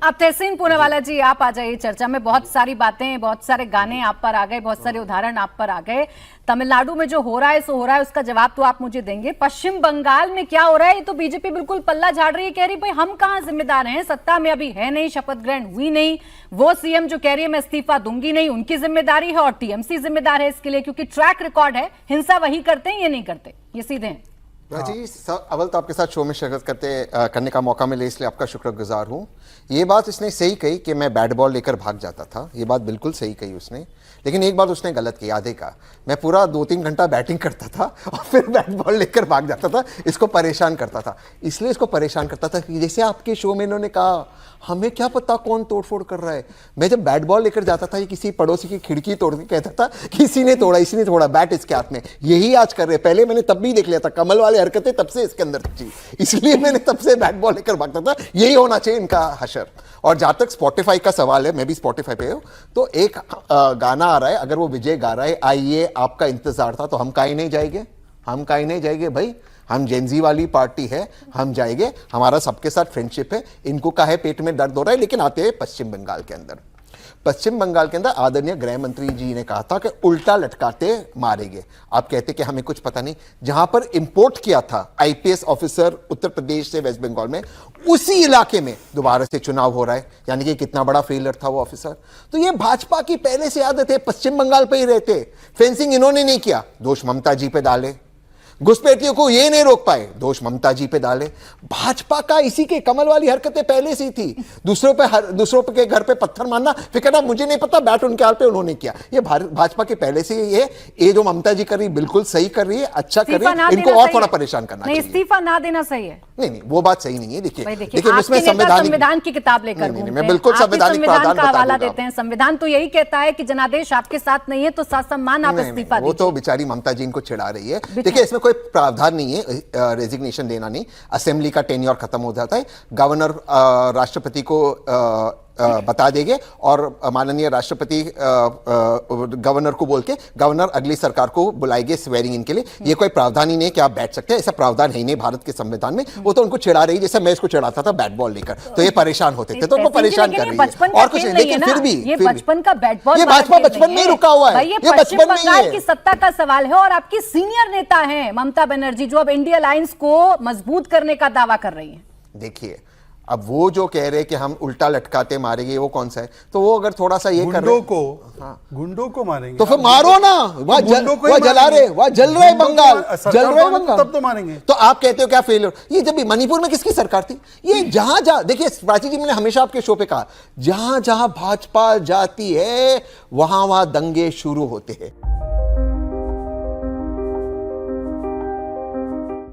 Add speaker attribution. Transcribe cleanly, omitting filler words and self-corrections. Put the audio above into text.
Speaker 1: अब तहसीन पूनावाला जी, आप आ जाइए चर्चा में। बहुत सारी बातें, बहुत सारे गाने आप पर आ गए, बहुत सारे उदाहरण आप पर आ गए। तमिलनाडु में जो हो रहा है सो हो रहा है, उसका जवाब तो आप मुझे देंगे। पश्चिम बंगाल में क्या हो रहा है, ये तो बीजेपी बिल्कुल पल्ला झाड़ रही है, कह रही भाई हम कहां जिम्मेदार हैं, सत्ता में अभी है नहीं, शपथ ग्रहण हुई नहीं। वो सीएम जो कह रही है मैं इस्तीफा दूंगी नहीं, उनकी जिम्मेदारी है, और टीएमसी जिम्मेदार है इसके लिए, क्योंकि ट्रैक रिकॉर्ड है, हिंसा वही करते हैं, ये नहीं करते, ये सीधे हैं।
Speaker 2: जी अव्वल तो आपके साथ शो में शिरकत करने का मौका मिले इसलिए आपका शुक्रगुजार हूँ। ये बात इसने सही कही कि मैं बैट बॉल लेकर भाग जाता था, ये बात बिल्कुल सही कही उसने। लेकिन एक बात उसने गलत की, आधे का। मैं पूरा 2-3 घंटा बैटिंग करता था और फिर बैट बॉल लेकर भाग जाता था, इसको परेशान करता था। इसलिए इसको परेशान करता था कि जैसे आपके शो में इन्होंने कहा हमें क्या पता कौन तोड़फोड़ कर रहा है। मैं जब बैट बॉल लेकर जाता था, ये किसी पड़ोसी की खिड़की तोड़ के कहता था किसी ने तोड़ा, इसी ने तोड़ा, बैट इसके हाथ में। यही आज कर रहे। पहले मैंने तब भी देख लिया था, कमल वाली हरकतें तब से इसके अंदर थी, इसलिए मैंने तब से बैट बॉल लेकर भागता था। यही होना चाहिए इनका हशर। और जहां तक स्पॉटिफाई का सवाल है, मैं भी स्पॉटिफाई पे हूं, तो एक गाना आ रहा है, अगर वो विजय गा रहा है आइए आपका इंतजार था, तो हम काहे नहीं जाएंगे, हम काहे नहीं जाएंगे भाई। हम जेनजी वाली पार्टी है, हम जाएंगे, हमारा सबके साथ फ्रेंडशिप है। इनको काहे पेट में दर्द हो रहा है। लेकिन आते हैं पश्चिम बंगाल के अंदर। पश्चिम बंगाल के अंदर आदरणीय गृह मंत्री जी ने कहा था कि उल्टा लटकाते मारेंगे। आप कहते कि हमें कुछ पता नहीं। जहां पर इंपोर्ट किया था आईपीएस ऑफिसर उत्तर प्रदेश से वेस्ट बंगाल में, उसी इलाके में दोबारा से चुनाव हो रहा है। यानी कि कितना बड़ा फेलियर था वो ऑफिसर। तो ये भाजपा की पहले से आदत है, पश्चिम बंगाल पे ही रहते। फेंसिंग इन्होंने नहीं किया, दोष ममता जी पे डाले। घुसपैठियों को ये नहीं रोक पाए, दोष ममता जी पे डाले। भाजपा का इसी के कमल वाली हरकतें पहले से ही थी। दूसरों के घर पे पत्थर मारना, फिर कहना मुझे नहीं पता, बैट उनके हाल पे उन्होंने किया। ये भाजपा के पहले से ही है। ये जो ममता जी कर रही बिल्कुल सही कर रही है, अच्छा कर रही है। इनको और थोड़ा परेशान करना चाहिए।
Speaker 1: इस्तीफा ना देना सही है।
Speaker 2: नहीं, वो बात सही नहीं है। देखिए
Speaker 1: उसमें संविधान की किताब लेकर
Speaker 2: मैं बिल्कुल संविधानिक
Speaker 1: प्रावधान का हवाला देते हैं। संविधान तो यही कहता है कि जनादेश आपके साथ नहीं है तो सासम्मान आप इस्तीफा दीजिए।
Speaker 2: वो तो बेचारी ममता जी इनको चिढ़ा रही है। देखिए इसमें कोई प्रावधान नहीं है रेजिग्नेशन देना, नहीं। असेंबली का टेन्योर खत्म हो जाता है, गवर्नर राष्ट्रपति को बता देंगे और माननीय राष्ट्रपति गवर्नर को बोल के गवर्नर अगली सरकार को बुलाएंगे स्वेरिंग इन के लिए। ये कोई प्रावधान ही नहीं कि आप बैठ सकते हैं, ऐसा प्रावधान है ही नहीं भारत के संविधान में। वो तो उनको चिढ़ा रही, जैसे मैं इसको चिढ़ाता था बैट बॉल लेकर, तो ये परेशान होते थे, तो उनको परेशान कर रही है और कुछ नहीं। लेकिन फिर भी
Speaker 1: ये बचपन का बैट बॉल,
Speaker 2: ये भाजपा बचपन में ही रुका हुआ है,
Speaker 1: ये पश्चिम बंगाल की सत्ता का सवाल है। और आपकी सीनियर नेता है ममता बनर्जी, जो अब इंडिया अलायंस को मजबूत करने का दावा कर रही है।
Speaker 2: देखिए अब वो जो कह रहे कि हम उल्टा लटकाते मारेंगे, वो कौन सा है? तो वो अगर थोड़ा सा ये कर रहे
Speaker 3: गुंडों को मारेंगे
Speaker 2: तो फिर मारो ना। वहां जला रहे, वहां जल रहे बंगाल, जल रहे बंगाल,
Speaker 3: तब तो मारेंगे।
Speaker 2: तो आप कहते हो क्या फेलियर? ये जब भी मणिपुर में किसकी सरकार थी? ये जहां देखिए प्राची जी, मैंने हमेशा आपके शो पे कहा, जहां जहां भाजपा जाती है वहां वहां दंगे शुरू होते हैं।